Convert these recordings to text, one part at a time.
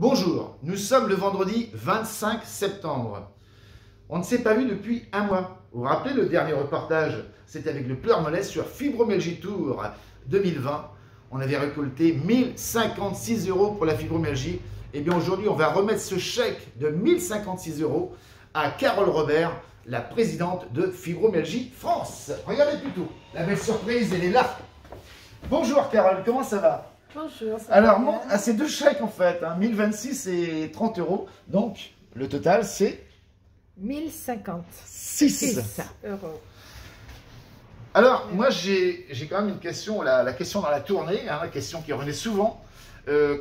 Bonjour, nous sommes le vendredi 25 septembre. On ne s'est pas vu depuis un mois. Vous vous rappelez le dernier reportage? C'était avec le Pleurmollet sur Fibromyalgie Tour 2020. On avait récolté 1056 € pour la fibromyalgie. Et bien aujourd'hui, on va remettre ce chèque de 1056 € à Carole Robert, la présidente de Fibromyalgie France. Regardez plutôt, la belle surprise, elle est là. Bonjour Carole, comment ça va? Bonjour. Alors, c'est deux chèques en fait, 1026 et 30 €. Donc, le total, c'est 1056 €. Alors, moi, j'ai quand même une question, la question dans la tournée, la question qui revenait souvent.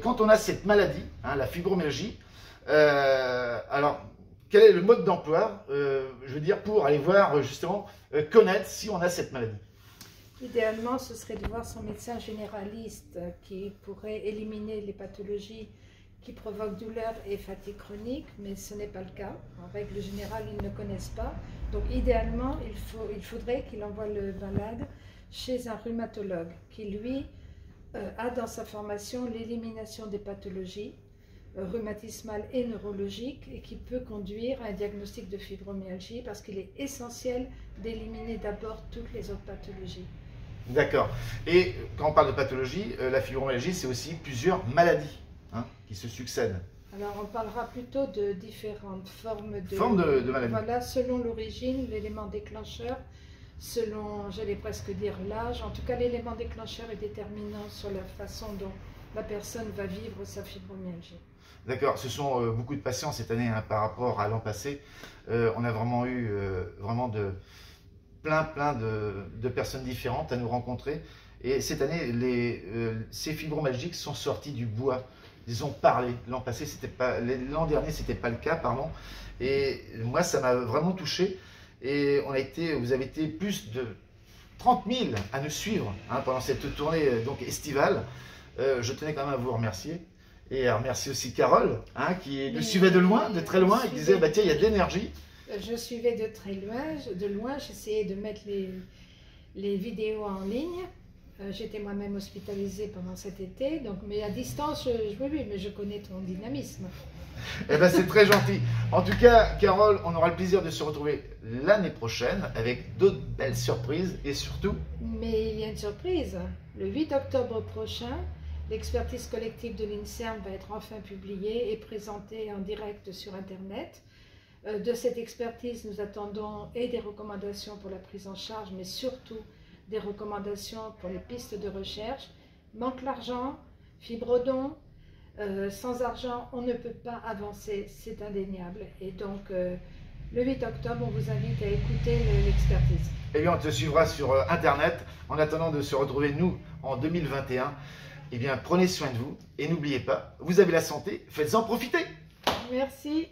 Quand on a cette maladie, la fibromyalgie, alors, quel est le mode d'emploi, je veux dire, pour aller voir, justement, connaître si on a cette maladie? Idéalement, ce serait de voir son médecin généraliste qui pourrait éliminer les pathologies qui provoquent douleur et fatigue chronique, mais ce n'est pas le cas. En règle générale, ils ne connaissent pas. Donc idéalement, il faudrait qu'il envoie le malade chez un rhumatologue qui, lui, a dans sa formation l'élimination des pathologies rhumatismales et neurologiques et qui peut conduire à un diagnostic de fibromyalgie parce qu'il est essentiel d'éliminer d'abord toutes les autres pathologies. D'accord. Et quand on parle de pathologie, la fibromyalgie, c'est aussi plusieurs maladies qui se succèdent. Alors, on parlera plutôt de différentes formes de maladies. Voilà, selon l'origine, l'élément déclencheur, selon, j'allais presque dire l'âge. En tout cas, l'élément déclencheur est déterminant sur la façon dont la personne va vivre sa fibromyalgie. D'accord. Ce sont beaucoup de patients cette année par rapport à l'an passé. On a vraiment eu plein de personnes différentes à nous rencontrer. Et cette année, ces fibromyalgiques sont sortis du bois. Ils ont parlé. L'an passé, l'an dernier, c'était pas le cas, pardon. Et moi, ça m'a vraiment touché. Et vous avez été plus de 30 000 à nous suivre pendant cette tournée donc estivale. Je tenais quand même à vous remercier. Et à remercier aussi Carole, qui nous suivait de loin, de très loin, et qui disait, bah tiens, il y a de l'énergie. Je suivais de très loin, j'essayais de mettre les vidéos en ligne. J'étais moi-même hospitalisée pendant cet été, donc, mais à distance, oui, mais je connais ton dynamisme. Eh ben, c'est très gentil. En tout cas, Carole, on aura le plaisir de se retrouver l'année prochaine avec d'autres belles surprises et surtout... Mais il y a une surprise. Le 8 octobre prochain, l'expertise collective de l'INSERM va être enfin publiée et présentée en direct sur Internet. De cette expertise, nous attendons des recommandations pour la prise en charge, mais surtout des recommandations pour les pistes de recherche. Manque l'argent, fibrodon, sans argent, on ne peut pas avancer, c'est indéniable. Et donc, le 8 octobre, on vous invite à écouter l'expertise. Eh bien, on te suivra sur Internet. En attendant de se retrouver, nous, en 2021, eh bien, prenez soin de vous et n'oubliez pas, vous avez la santé, faites-en profiter. Merci.